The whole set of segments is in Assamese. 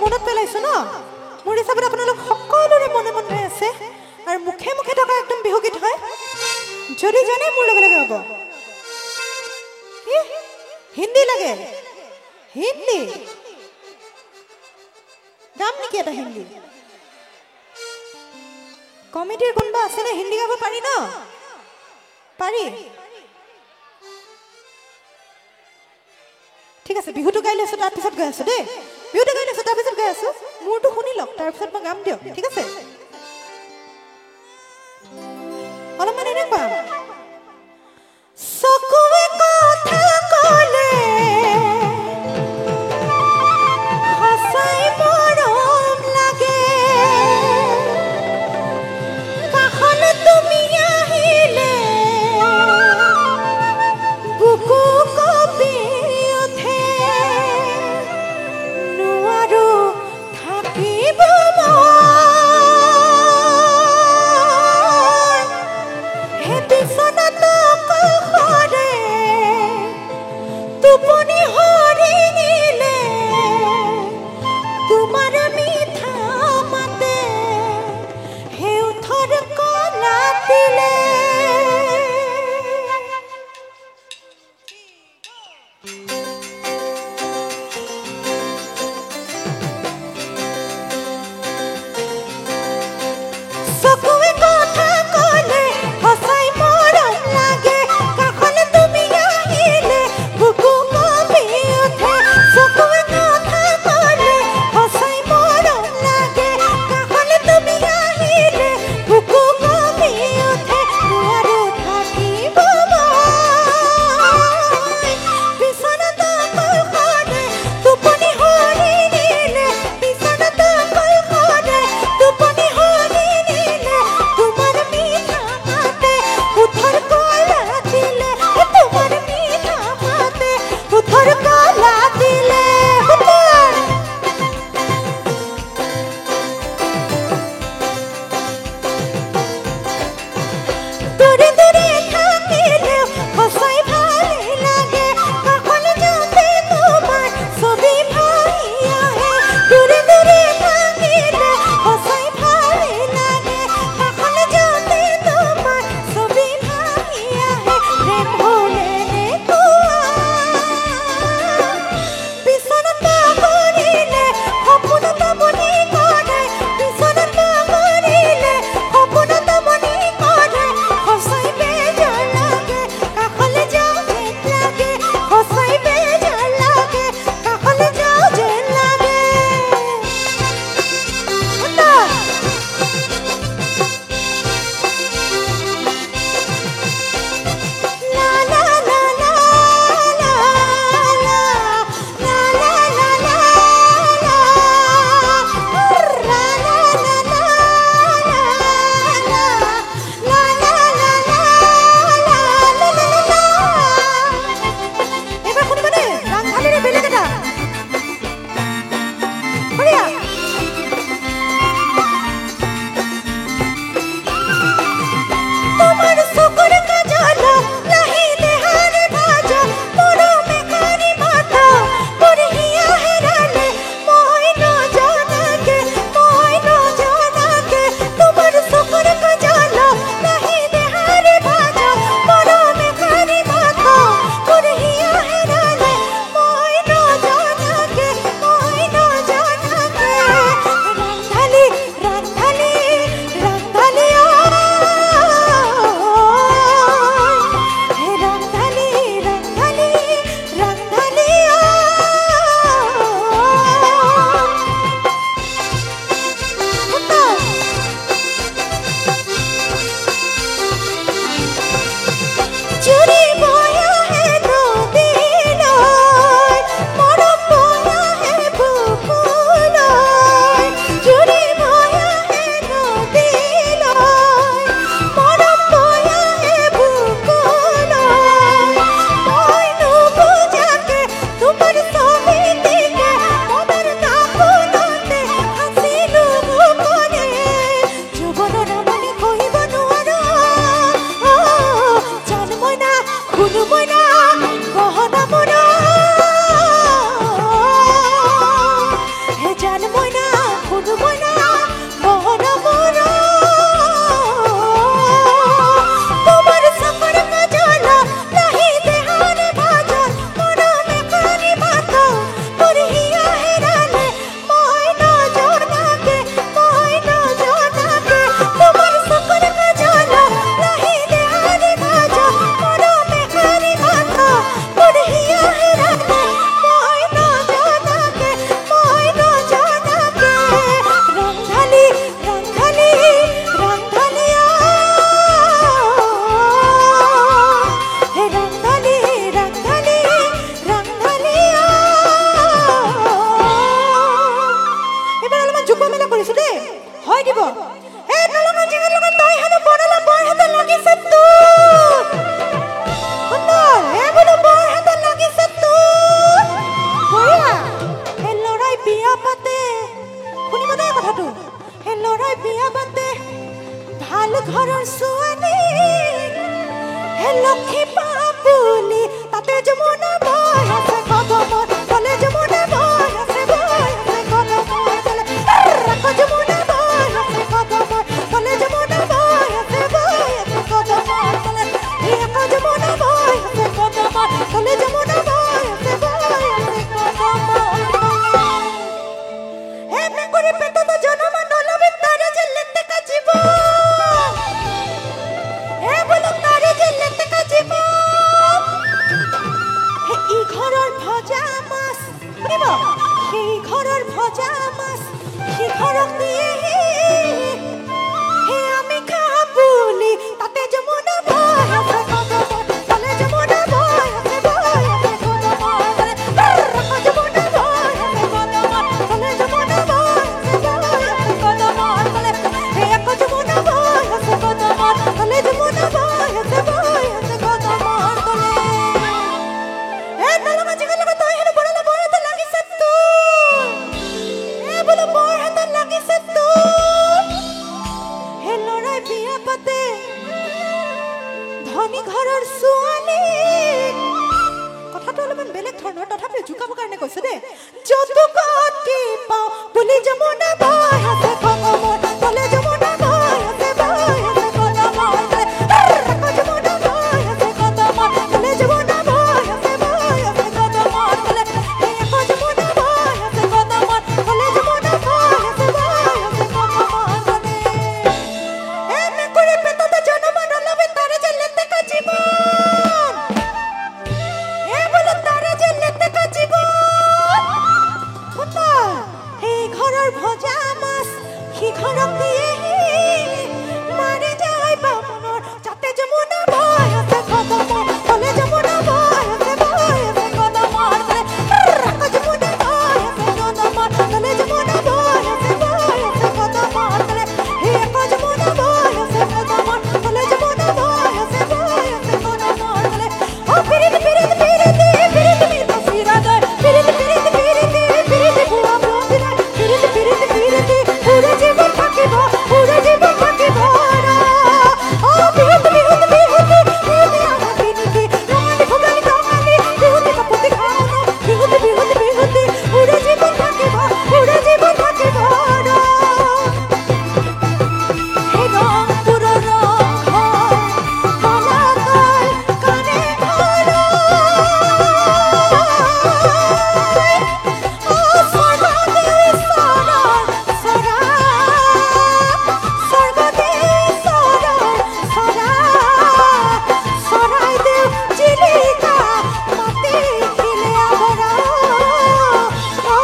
মনত পেলাইছো ন মোৰ হিচাপত আপোনালোক সকলোৰে মনে মনে আছে আৰু মুখে মুখে থকা একদম বিহুগীত হয় যদি জানে মোৰ লগে লগে হ'ব কি হিন্দী লাগে হিন্দী গাম নেকি এটা হিন্দী কমিটিৰ কোনোবা আছে নে হিন্দী গাব পাৰি ন পাৰি ঠিক আছে বিহুটো গাই লৈছো তাৰপিছত গৈ আছো দেই বিহুটো গাই লৈছো তাৰপিছত গৈ আছো মোৰটো শুনি লওক তাৰপিছত মই গাম দিয়ক ঠিক আছে অলপমান এনেকুৱা চকুৱে কথা ক'লে সঁচাই মৰম লাগে কাষলৈ তুমি আহিলে বুকু কঁপি উঠে নোৱাৰো থাকিব মই ভয় দিব এই নলঙা জিঙৰ লগত তই হেনো বনালা বৰ হাতে লাগিছে তোৰ সুন্দৰ এই বোলো বৰ হাতে লাগিছে তোৰ বঢ়িয়া এই লৰাই বিয়া পাতে শুনিব দে কথাটো এই লৰাই বিয়া পাতে ভাল ঘৰৰ ছোৱালী এই লক্ষী পাপুলি তাতে যমুনা বৈ আছে কদমৰ তলে যমুনা বৈ আছে কদমৰ তলে ৰাখ যমুনা বৈ আছে কদমৰ তলে যমুনা বৈ আছে কদমৰ তলে ৰাখ যমুনা বৈ আছে কদমৰ তলে যমুনা বৈ আছে কদমৰ হে মেকুৰী পেটত জনম নলবে তাৰে যে লেতে কাজিব হে বলো তাৰে যে লেতে কাজিব হে ই ঘৰৰ ভজা মাছ শুনিব হে ই ঘৰৰ ভজা মাছ সি ঘৰক দিয়ে হে আমি খাবুলি তাতে যমুনা বৈ আছে কদমৰ তলে যমুনা বৈ আছে কদমৰ তলে ৰাখ যমুনা বৈ আছে কদমৰ তলে যমুনা বৈ আছে কদমৰ তলে হে ৰাখ যমুনা বৈ আছে কদমৰ তলে যমুনা বৈ আছে কদমৰ তলে হে নলঙা জিঙৰ লগত তই হেনো বনালা বৰ হাতে লাগিছে তোৰ হে বোলো বৰ হাতে লাগিছে তোৰ হে লৰাই বিয়া পাতে ধনী ঘৰৰ ছোৱালী কথাটো অলপমান বেলেগ ধৰণৰ তথাপিও জোকাবৰ কাৰণে কৈছে দেই যৌতুকত কি পাওঁ বুলি যমুনা বৈ আছে কদমৰ তলে যমুনা বৈ আছে কদমৰ তলে ৰাখ যমুনা বৈ আছে কদমৰ তলে যমুনা বৈ আছে কদমৰ তলে ৰাখ যমুনা বৈ আছে কদমৰ তলে যমুনা বৈ আছে কদমৰ তলে এ মেকুৰী পেটত জনম নলবে তাৰে যে লেতে কাজিব এ বোলো তাৰে যে লেতে কাজিব সুন্দৰ এই ঘৰৰ ভজা মাছ সি ঘৰক দিয়ে মাৰি যায় বামুণৰ যাতে যমুনা বৈ আছে কদমৰ তলে যমুনা বৈ আছে কদমৰ তলে ৰাখ যমুনা বৈ আছে কদমৰ তলে যমুনা বৈ আছে কদমৰ তলে ৰাখ যমুনা বৈ আছে কদমৰ তলে যমুনা বৈ আছে কদমৰ তলে ও পিৰিত পিৰিত পিৰিত পিৰিত মিত সিৰাদে পিৰিত পিৰিত পিৰিত পিৰিত বুঢ়া বন্দিনা পিৰিত পিৰিত পিৰিত পুৰা জীবন থাকিব পুৰা জীবন থাকিব ও বিহুত বিহুত বিহুত বিহুত আমাৰ বিনুতি ৰঙালী ভোগালী ৰঙালী বিহুতি কাপুতি খাওনো বিহুত বিহুত বিহুত পুৰা জীবন থাকিব পুৰা জীবন থাকিব হে ৰংপুৰৰ ৰং হয় কলাকাল কানে ঘৰ ও স্বৰ্গদেউ ঈশ্বৰৰ চৰা স্বৰ্গদেউ ঈশ্বৰৰ চৰা চৰাইদেউ চিলিকা মাটি শিলে আৱৰা ও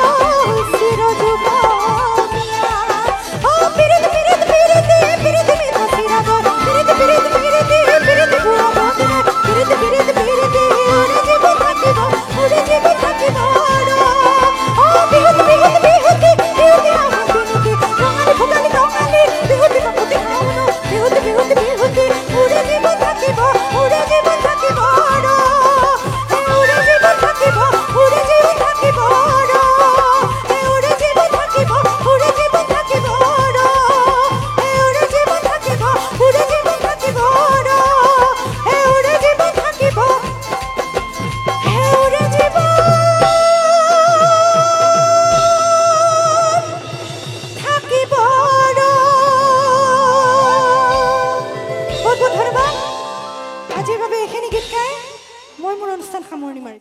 চিৰযুগমীয়া ও পিৰিত পিৰিত পিৰিত পিৰিত মিত সিৰাদৰ পিৰিত পিৰিত পিৰিত পিৰিত বুঢ়া বন্দিনা পিৰিত পিৰিত পিৰিত উৰে জীবন থাকিব উৰে জীবন থাকিব ও বিহুত বিহুত বিহুত বিহুতি আমাৰ বিনুতি ৰঙালী ভোগালী ৰঙালী বিহুতি কাপুতি খাওনো বিহুত বিহুত বিহুতি উৰে জীবন থাকিব উৰে জীবন থাকিব উৰে জীবন থাকিব উৰে জীবন থাকিব উৰে জীবন থাকিব উৰে জীবন থাকিব উৰে জীবন থাকিব উৰে জীবন থাকিব উৰে জীবন থাকিব উৰে জীবন থাকিব বহুত বহুত ধন্যবাদ আজিৰ বাবে এইখিনি গীত গাই মই মোৰ অনুষ্ঠান সামৰণি মাৰিম